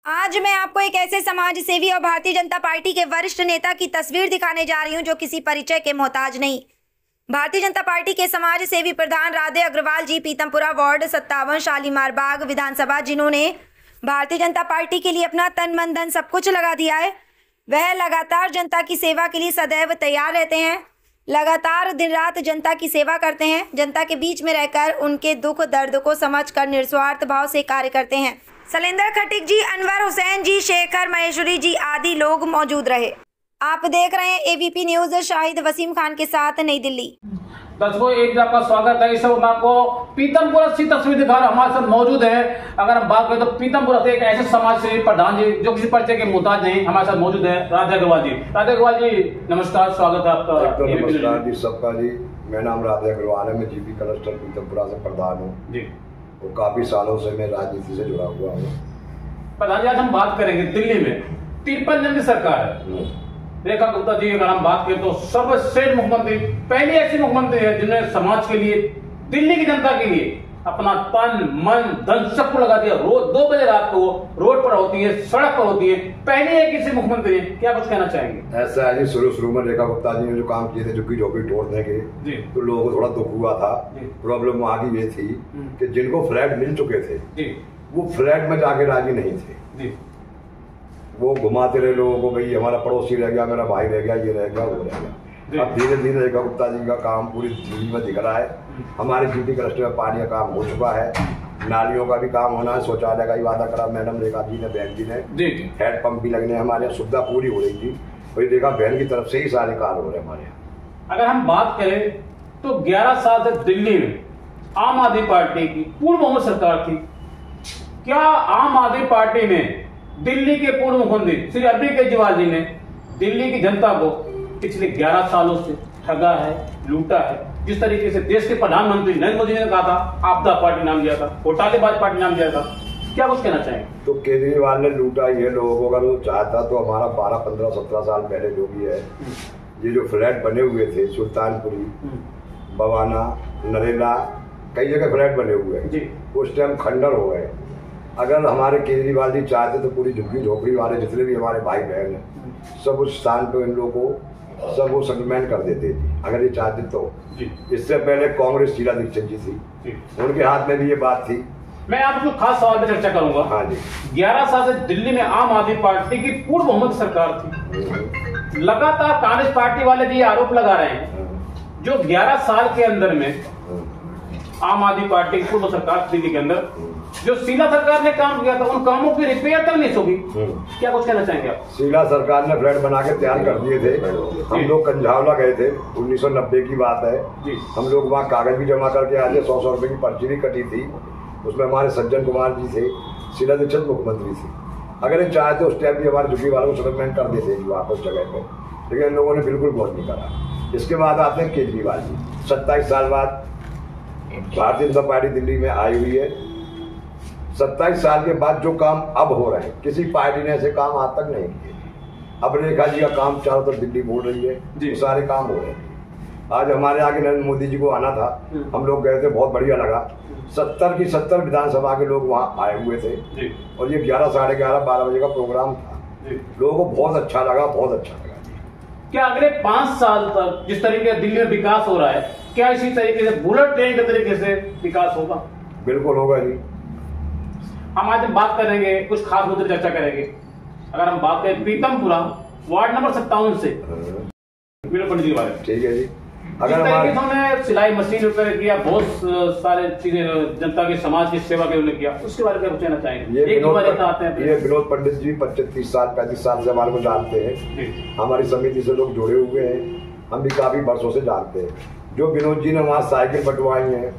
आज मैं आपको एक ऐसे समाज सेवी और भारतीय जनता पार्टी के वरिष्ठ नेता की तस्वीर दिखाने जा रही हूं जो किसी परिचय के मोहताज नहीं। भारतीय जनता पार्टी के समाज सेवी प्रधान राधे अग्रवाल जी, पीतमपुरा वार्ड 57 शालीमार बाग विधानसभा, जिन्होंने भारतीय जनता पार्टी के लिए अपना तन मन धन सब कुछ लगा दिया है। वह लगातार जनता की सेवा के लिए सदैव तैयार रहते हैं, लगातार दिन रात जनता की सेवा करते हैं, जनता के बीच में रहकर उनके दुख दर्द को समझकर निस्वार्थ भाव से कार्य करते हैं। शैलेंद्र खटीक जी, अनवर हुसैन जी, शेखर महेश्वरी जी आदि लोग मौजूद रहे। आप देख रहे हैं एबीपी न्यूज। शाहिद वसीम खान के साथ, नई दिल्ली। दर्शकों, एक आपका स्वागत है। इस समय मैं आपको पीतमपुरा से तस्वीर दिखा रहा हूं। हमारे साथ मौजूद है, अगर हम बात करें तो पीतमपुरा से एक ऐसे समाज सेवी प्रधान जी जो किसी परिचय के मोहताज नहीं, हमारे साथ मौजूद है राधे अग्रवाल जी। राधे अग्रवाल जी, नमस्कार, स्वागत है आपका। नमस्कार जी सबका जी। मेरा नाम राधे अग्रवाल है। मैं जीपी क्लस्टर पीतमपुरा से प्रधान हूँ जी, और काफी सालों से मैं राजनीति से जुड़ा हुआ हूँ। प्रधान जी, आज हम बात करेंगे दिल्ली में 53 जन की सरकार है। रेखा गुप्ता जी, अगर हम बात करें तो सर्वश्रेष्ठ मुख्यमंत्री, पहली ऐसी मुख्यमंत्री है जिन्होंने समाज के लिए, दिल्ली की जनता के लिए अपना तन मन धन सबको लगा दिया। रोज 2 बजे रात को रोड पर होती है, सड़क पर होती है, पहले एक किसी मुख्यमंत्री। क्या कुछ कहना चाहेंगे? ऐसा है जी, शुरू में रेखा गुप्ता जी ने जो काम किए थे, झुग्गी झोपड़ी तोड़ने के, तो लोगों को थोड़ा दुख हुआ था। प्रॉब्लम वहाँ की ये थी कि जिनको फ्लैट मिल चुके थे वो फ्लैट में जाके राजी नहीं थे। वो घुमाते रहे लोगों को, भाई हमारा पड़ोसी रह गया, मेरा भाई रह गया, ये रह गया, वो रह गया। अब धीरे धीरे रेखा गुप्ता जी का काम पूरी दिल्ली में दिख रहा है। हमारे जीपी क्लस्टर में पानी का काम हो चुका है, नालियों का भी काम होना है, शौचालय का ही वादा करा मैडम रेखा जी ने, बहन जी ने। हेड पंप भी लगने, हमारे यहाँ सुविधा पूरी हो रही थी। वही रेखा बहन की तरफ से ही सारे कार्य हो रहे हमारे यहाँ। अगर हम बात करें तो 11 साल तक दिल्ली में आम आदमी पार्टी की पूर्ण बहुमत सरकार थी। क्या आम आदमी पार्टी ने, दिल्ली के पूर्व मुख्यमंत्री श्री अरविंद केजरीवाल जी ने दिल्ली की जनता को पिछले 11 सालों से ठगा है, लूटा है? जिस तरीके से देश के प्रधानमंत्री नरेंद्र मोदी ने कहा था, आपदा पार्टी नाम दिया था, घोटालेबाज पार्टी नाम दिया था, क्या कुछ कहना चाहेंगे? तो केजरीवाल ने लूटा ये लोगों को। अगर वो चाहता तो हमारा 12, 15, 17 साल पहले जो भी है, ये जो फ्लैट बने हुए थे सुल्तानपुरी, बवाना, नरेला, कई जगह फ्लैट बने हुए हैं, उस टाइम खंडर हो गए। अगर हमारे केजरीवाल जी चाहते तो पूरी झुग्गी झोपड़ी वाले जितने भी हमारे भाई बहन हैं, सब उस स्थान पे इन लोगों को सब वो सेटलमेंट कर देते थे, अगर ये चाहते तो। इससे पहले कांग्रेस शीला दीक्षित जी थी, उनके हाथ में भी ये बात थी। मैं आपको खास सवाल पर चर्चा करूंगा। हाँ जी। 11 साल से दिल्ली में आम आदमी पार्टी की पूर्ण बहुमत सरकार थी। लगातार कांग्रेस पार्टी वाले भी आरोप लगा रहे हैं जो 11 साल के अंदर में आम आदमी पार्टी की पूर्ण सरकार दिल्ली के अंदर जो शीला सरकार ने काम किया था, उन कामों की रिपेयर तक नहीं होगी। क्या कुछ कहना चाहेंगे आप? शीला सरकार ने फ्लैट बना के तैयार कर दिए थे। हम लोग कंझावला गए थे, 1990 की बात है। हम लोग वहाँ कागज भी जमा करके आए थे, 100 रुपए की पर्ची भी कटी थी। उसमें हमारे सज्जन कुमार जी थे, शीला दीक्षित मुख्यमंत्री थी। अगर ये चाहते उस टाइम भी हमारे झुग्गी वालों को सेटलमेंट कर देते वहाँ पर उस जगह पे, लेकिन इन लोगों ने बिल्कुल वोट नहीं करा। इसके बाद आते हैं केजरीवाल जी। 27 साल बाद भारतीय जनता पार्टी दिल्ली में आई हुई है। 27 साल के बाद जो काम अब हो रहे हैं, किसी पार्टी ने ऐसे काम आज तक नहीं किए। अब रेखा जी का काम चारों तरफ दिल्ली बोल रही है, तो सारे काम हो रहे हैं। आज हमारे आगे नरेंद्र मोदी जी को आना था, हम लोग गए थे, बहुत बढ़िया लगा। 70 की 70 विधानसभा के लोग वहाँ आए हुए थे, और ये 11, साढ़े 11, 12 बजे का प्रोग्राम था। लोगों को बहुत अच्छा लगा, बहुत अच्छा लगा। क्या अगले 5 साल तक जिस तरीके से दिल्ली में विकास हो रहा है, क्या इसी तरीके से बुलेट ट्रेन के तरीके से विकास होगा? बिल्कुल होगा जी। हम आज बात करेंगे, कुछ खास मुद्दे चर्चा करेंगे। अगर हम बात करें पीतमपुरा वार्ड नंबर 57 से पंडित जी के बारे में, ठीक है जी। अगर हमारे सिलाई मशीन रिपेयर किया, बहुत सारे चीजें जनता के समाज की सेवा के लिए किया, उसके बारे में कहना चाहेंगे? ये विनोद पंडित जी 25-30 साल 35 साल से हमारे को जानते हैं। हमारी समिति से लोग जुड़े हुए हैं, हम भी काफी वर्षों से जानते हैं। जो विनोद जी ने वहाँ साइकिल बंटवाई है,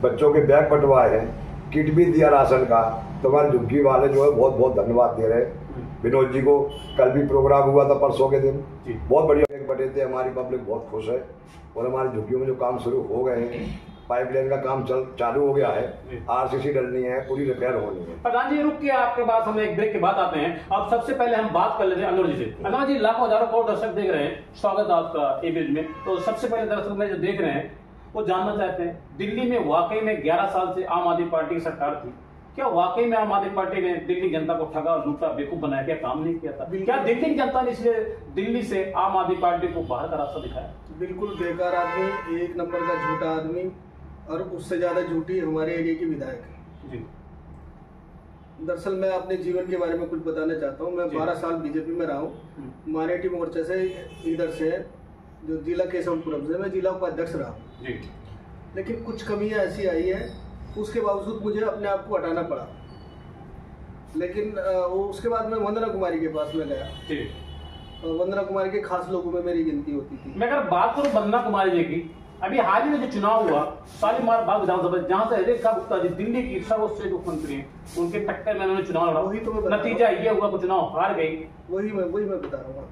बच्चों के बैग बंटवाए हैं, किट भी दिया राशन का, तो हमारे झुग्गी वाले जो है बहुत बहुत धन्यवाद दे रहे हैं विनोद जी को। कल भी प्रोग्राम हुआ था, परसों के दिन, बहुत बढ़िया बैग बटे थे। हमारी पब्लिक बहुत खुश है, और हमारी झुग्गियों में जो काम शुरू हो गए हैं, पाइपलाइन का काम चालू हो गया है, आरसीसी डलनी है, पूरी रिपेयर होनी है। प्रधान जी, रुक के आपके बाद हम एक ब्रेक के बाद आते हैं। अब सबसे पहले हम बात कर लेते हैं अनवर जी से। अनवर जी, लाखों हजारों करोड़ दर्शक देख रहे हैं, स्वागत है आपका एबीपी में। तो सबसे पहले दर्शक में जो देख रहे हैं वो जानना चाहते हैं, दिल्ली में वाकई में 11 साल से आम आदमी पार्टी की सरकार थी, क्या वाकई में आम आदमी पार्टी ने दिल्ली जनता को ठगा, लूटा, बेवकूफ बनाया? क्या काम नहीं किया था? क्या दिल्ली की जनता ने इसलिए दिल्ली से आम आदमी पार्टी को बाहर का रास्ता दिखाया? बिल्कुल बेकार आदमी, एक नंबर का झूठा आदमी, और उससे ज्यादा झूठी हमारे एरिया की विधायक है जी। दरअसल मैं अपने जीवन के बारे में कुछ बताना चाहता हूँ। मैं 12 साल बीजेपी में रहा हूँ। मारेठी मोर्चे से इधर से जो जिला केशवपुरम से मैं जिला उपाध्यक्ष रहा हूँ, लेकिन कुछ कमियां ऐसी आई है, उसके बावजूद मुझे अपने आप को हटाना पड़ा। लेकिन उसके बाद मैं वंदना कुमारी के पास में गया। वंदना कुमारी के खास लोगों में मेरी गिनती होती थी। मैं अगर बात करूं वंदना कुमारी जी की, अभी हाल ही में जो चुनाव हुआ शालीमार बाग विधानसभा, जहां से रेखा गुप्ता जी दिल्ली की सर्वश्रेष्ठ मुख्यमंत्री हैं, उनके टक्कर में उन्होंने चुनाव लड़ा। वही तो मैं बता नतीजा ये हुआ कि चुनाव हार गई। वही मैं बता रहा हूँ।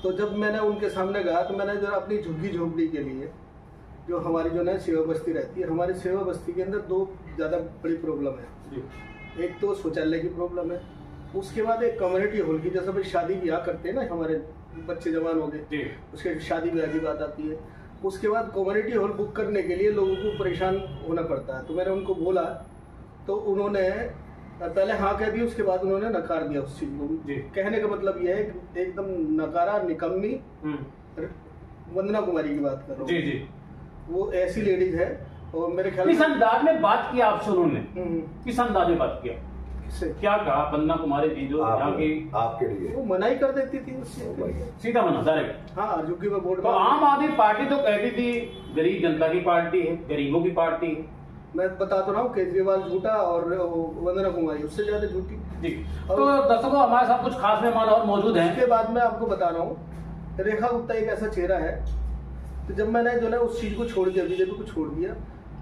तो जब मैंने उनके सामने गया तो मैंने जो अपनी झुग्गी झोपड़ी के लिए, जो हमारी जो है सेवा बस्ती रहती है, हमारी सेवा बस्ती के अंदर 2 ज्यादा बड़ी प्रॉब्लम है। एक तो शौचालय की प्रॉब्लम है, उसके बाद एक कम्युनिटी हॉल की, जैसे भाई शादी ब्याह करते हैं ना, हमारे बच्चे जवान हो गए, उसके शादी ब्याह की बात आती है। उसके बाद कम्युनिटी हॉल बुक करने के लिए लोगों को परेशान होना पड़ता है। तो मैंने उनको बोला, तो उन्होंने पहले हाँ कह दी, उसके बाद उन्होंने नकार दिया उस चीज को। कहने का मतलब यह है कि एकदम नकारा, निकम्मी। वंदना कुमारी की बात कर रहा हूँ जी। वो ऐसी लेडीज है, और मेरे ख्याल किस अंदाज में बात किया आपसे उन्होंने? किस अंदाज में बात किया? क्या कहा वंदना कुमारी जी जो यहाँ की आपके लिए? वो मनाही कर देती थी उससे, सीधा मना डायरेक्ट। हाँ, जो कि मैं बोल तो आम आदमी पार्टी तो कहती थी गरीब जनता की पार्टी है, गरीबों की पार्टी है। मैं बता तो रहा हूँ, केजरीवाल झूठा और वंदना कुमारी उससे ज्यादा झूठी जी। तो दर्शकों, हमारे साथ कुछ खास मेहमान और मौजूद हैं। उसके बाद मैं आपको बता रहा हूँ, रेखा गुप्ता एक ऐसा चेहरा है। तो जब मैंने जो है उस चीज को छोड़ दिया, बीजेपी को छोड़ दिया,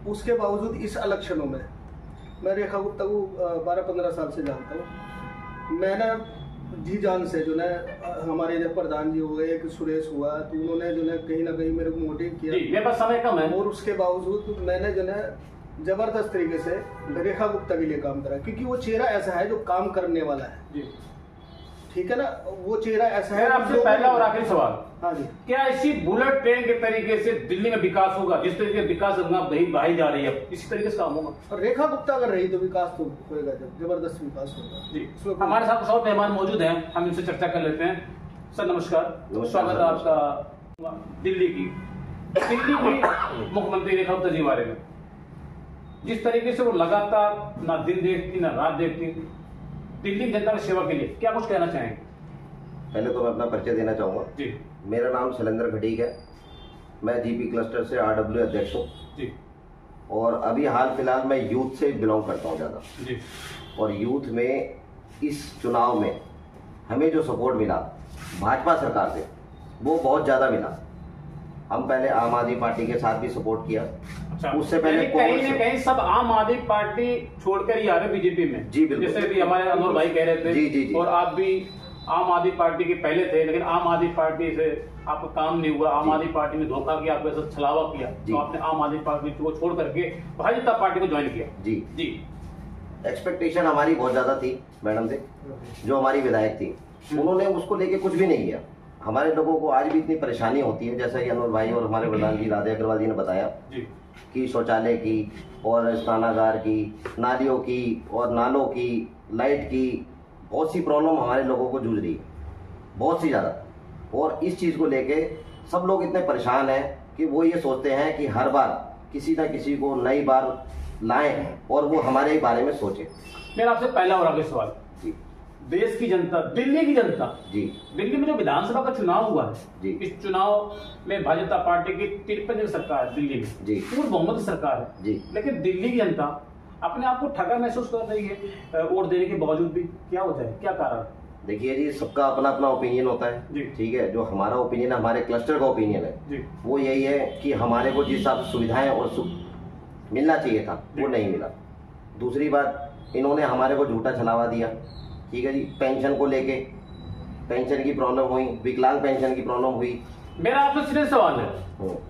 उसके बावजूद इस इलेक्शनों में मैं रेखा गुप्ता को 12-15 साल से जानता हूँ। मैंने जी जान से जो है, हमारे जब प्रधान जी हुए, एक सुरेश हुआ, तो उन्होंने जो है कहीं ना कहीं मेरे को मोटिव किया। मेरे पास समय कम है। और उसके बावजूद मैंने जो है जबरदस्त तरीके से रेखा गुप्ता के लिए काम करा, क्योंकि वो चेहरा ऐसा है जो काम करने वाला है। ठीक है ना, वो चेहरा ऐसा है। आपसे पहला और आखिरी सवाल, हाँ जी, क्या इसी बुलेट ट्रेन के तरीके से दिल्ली में विकास होगा? जिस तरीके विकास भाई जा रही है, इसी तरीके से काम होगा? और रेखा गुप्ता अगर रही तो विकास तो होगा, जबरदस्त विकास होगा जी। हमारे साथ कुछ और मेहमान मौजूद हैं, हम इनसे चर्चा कर लेते हैं। सर नमस्कार, स्वागत है आपका दिल्ली की मुख्यमंत्री रेखा गुप्ता जी बारे में। जिस तरीके से वो लगातार ना दिन देखती ना रात देखती दिल्ली जनता की सेवा के लिए, क्या कुछ कहना चाहेंगे? पहले तो मैं अपना परिचय देना चाहूँगा जी। मेरा नाम शैलेंद्र खटीक है, मैं जीपी क्लस्टर से RW अध्यक्ष हूँ जी। और अभी हाल फिलहाल मैं यूथ से बिलोंग करता हूँ ज़्यादा जी। और यूथ में इस चुनाव में हमें जो सपोर्ट मिला भाजपा सरकार से, वो बहुत ज़्यादा मिला। हम पहले आम आदमी पार्टी के साथ भी सपोर्ट किया। अच्छा, उससे पहले कहीं न कहीं सब आम आदमी पार्टी छोड़कर ही आ रहे बीजेपी में जी। बिल्कुल, जैसे भी हमारे अनवर भाई कह रहे थे जी। और आप भी आम आदमी पार्टी के पहले थे, लेकिन आम आदमी पार्टी से आपका काम नहीं हुआ, आम आदमी पार्टी ने धोखा किया, आपको ऐसा छलावा किया, तो आपने आम आदमी पार्टी को छोड़ करके भारतीय जनता पार्टी को ज्वाइन किया जी। एक्सपेक्टेशन हमारी बहुत ज्यादा थी मैडम से, जो हमारी विधायक थी, उन्होंने उसको लेके कुछ भी नहीं किया। हमारे लोगों को आज भी इतनी परेशानी होती है, जैसा कि अनवर भाई और हमारे प्रधान जी राधे अग्रवाल जी ने बताया कि शौचालय की और स्नानागार की, नालियों की और नालों की, लाइट की, बहुत सी प्रॉब्लम हमारे लोगों को जूझ रही है, बहुत सी ज़्यादा। और इस चीज़ को लेके सब लोग इतने परेशान हैं कि वो ये सोचते हैं कि हर बार किसी न किसी को नई बार लाएं और वो हमारे बारे में सोचें। मेरा आपसे पहला और आगे सवाल जी, देश की जनता, दिल्ली की जनता जी, दिल्ली में जो विधानसभा का चुनाव हुआ है जी, इस चुनाव में भाजपा जनता पार्टी की 53 सरकार है दिल्ली में जी, पूर्ण बहुमत सरकार है जी, लेकिन दिल्ली की जनता अपने आप को ठगा महसूस कर रही है वोट देने के बावजूद भी। क्या वजह है, क्या कारण? देखिए जी, सबका अपना अपना ओपिनियन होता है, ठीक है। जो हमारा ओपिनियन है, हमारे क्लस्टर का ओपिनियन है, वो यही है कि हमारे को जिस हिसाब से सुविधाएं और सुख मिलना चाहिए था वो नहीं मिला। दूसरी बात, इन्होंने हमारे को झूठा छलावा दिया, ठीक है जी। पेंशन को लेके, पेंशन की प्रॉब्लम हुई, विकलांग पेंशन की प्रॉब्लम हुई। मेरा आपसे सीधे सवाल है,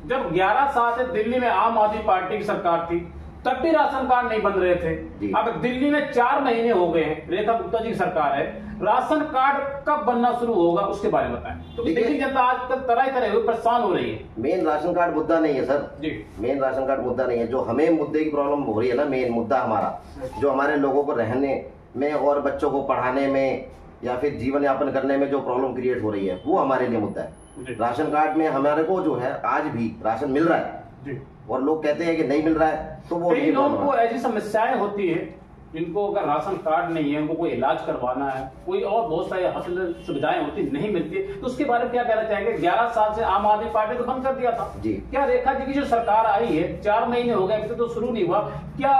जब 11 साल से दिल्ली में आम आदमी पार्टी की सरकार थी, तब भी राशन कार्ड नहीं बन रहे थे। जी। अब दिल्ली में 4 महीने हो गए हैं, रेखा गुप्ता जी की सरकार है, राशन कार्ड कब बनना शुरू होगा उसके बारे में बताएं। तो दिल्ली जनता आज तक तरह तरह हुए परेशान हो रही है। मेन राशन कार्ड मुद्दा नहीं है सर जी, मेन राशन कार्ड मुद्दा नहीं है। जो हमें मुद्दे की प्रॉब्लम हो रही है ना, मेन मुद्दा हमारा जो हमारे लोगों को रहने में और बच्चों को पढ़ाने में या फिर जीवन यापन करने में जो प्रॉब्लम क्रिएट हो रही है, वो हमारे लिए मुद्दा है। राशन कार्ड में हमारे को जो है आज भी राशन मिल रहा है जी। और लोग कहते हैं कि नहीं मिल रहा है, तो वो कई लोगों को ऐसी समस्याएं होती है जिनको अगर राशन कार्ड नहीं है, उनको कोई इलाज करवाना है, कोई और बहुत सारी हॉस्पिटल सुविधाएं होती नहीं मिलती, तो उसके बारे में क्या कहना चाहेंगे? 11 साल से आम आदमी पार्टी तो बंद कर दिया था जी। क्या रेखा जी की जो सरकार आई है, 4 महीने हो गए, अभी तो शुरू नहीं हुआ, क्या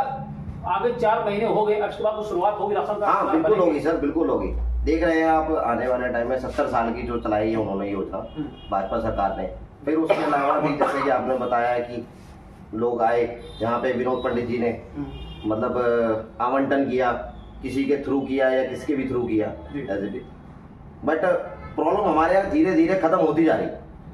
आगे 4 महीने हो गए, अब इसके बाद तो शुरुआत होगी राशन कार्ड? हाँ बिल्कुल होगी सर, बिल्कुल होगी। देख रहे हैं आप, आने वाले टाइम में 70 साल की जो चलाई है उन्होंने योजना भाजपा सरकार ने। फिर उसके अलावा भी जैसे कि आपने बताया है कि लोग आए, यहाँ पे विनोद पंडित जी ने मतलब आवंटन किया, किसी के थ्रू किया या किसके भी थ्रू किया, बट प्रॉब्लम हमारे यहाँ धीरे धीरे खत्म होती जा रही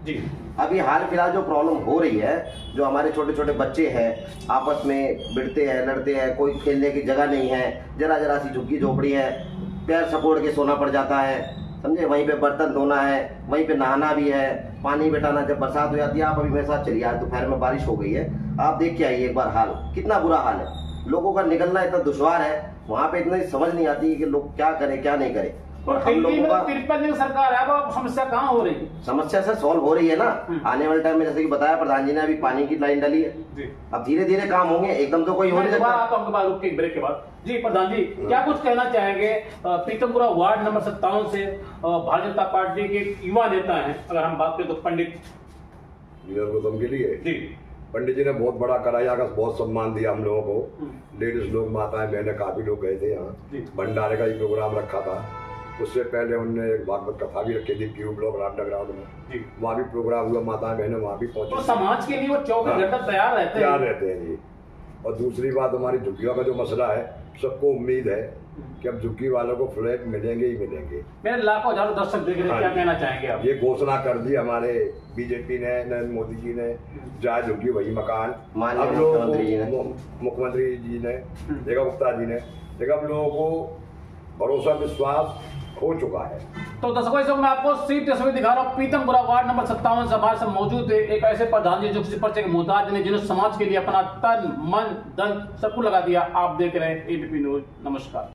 जी। अभी हाल फिलहाल जो प्रॉब्लम हो रही है, जो हमारे छोटे छोटे बच्चे हैं आपस में भिड़ते हैं, लड़ते हैं, कोई खेलने की जगह नहीं है, जरा जरा सी झुग्गी झोपड़ी है, पैर सपोड़ के सोना पड़ जाता है, समझे, वहीं पे बर्तन धोना है, वहीं पे नहाना भी है, पानी बैठाना, जब बरसात हो जाती है, आप अभी मेरे साथ चलिए, आज दोपहर में बारिश हो गई है, आप देख के आइए एक बार हाल, कितना बुरा हाल है, लोगों का निकलना इतना दुश्वार है, वहाँ पे इतनी समझ नहीं आती कि लोग क्या करें क्या नहीं करें। और हम लोगों का तिरपन की सरकार है, अब समस्या कहाँ हो रही है? समस्या सर सॉल्व हो रही है ना, आने वाले टाइम में, जैसे कि बताया प्रधान जी ने, अभी पानी की लाइन डाली है, अब धीरे धीरे काम होंगे, एकदम तो कोई हो नहीं सकता। रुक के ब्रेक के बाद जी, प्रधान जी क्या कुछ कहना चाहेंगे? पीतमपुरा वार्ड नंबर 57 से भारतीय जनता पार्टी के युवा नेता हैं, अगर हम बात करें तो पंडित गौतम के लिए जी, पंडित जी ने बहुत बड़ा करा, यहाँ का बहुत सम्मान दिया हम लोगों को, लेडीज लोग, माताएं बहनें, काफी लोग गए थे यहाँ, भंडारे का ही प्रोग्राम रखा था। उससे पहले उन्होंने एक भागवत कथा भी रखी थी क्यू ब्लॉक अंडरग्राउंड में, वहाँ भी प्रोग्राम हुआ, माताएं बहनें वहाँ भी पहुंची। तो समाज के लिए वो 24 घंटा तैयार रहते हैं जी। और दूसरी बात, हमारी झुग्गियों का जो मसला है, सबको उम्मीद है कि अब झुग्गी वालों को फ्लैट मिलेंगे ही मिलेंगे। मेरे लाखों हजारों दर्शक देख रहे हैं, क्या कहना चाहेंगे आप? ये घोषणा कर दी हमारे बीजेपी ने, नरेंद्र मोदी जी ने, जहाँ झुग्गी वही मकान, अब लोग मुख्यमंत्री जी ने, रेखा गुप्ता जी ने, लेकिन अब लोगों को भरोसा विश्वास हो चुका है। तो दर्शकों, इस वक्त मैं आपको सीट तस्वीर दिखा रहा हूँ, पीतमपुरा वार्ड नंबर 57 से हमारे से मौजूद है एक ऐसे प्रधान जी जो किसी पर्चे के मोहताज ने, जिन्होंने समाज के लिए अपना तन मन धन सब कुछ लगा दिया। आप देख रहे हैं एबीपी न्यूज। नमस्कार।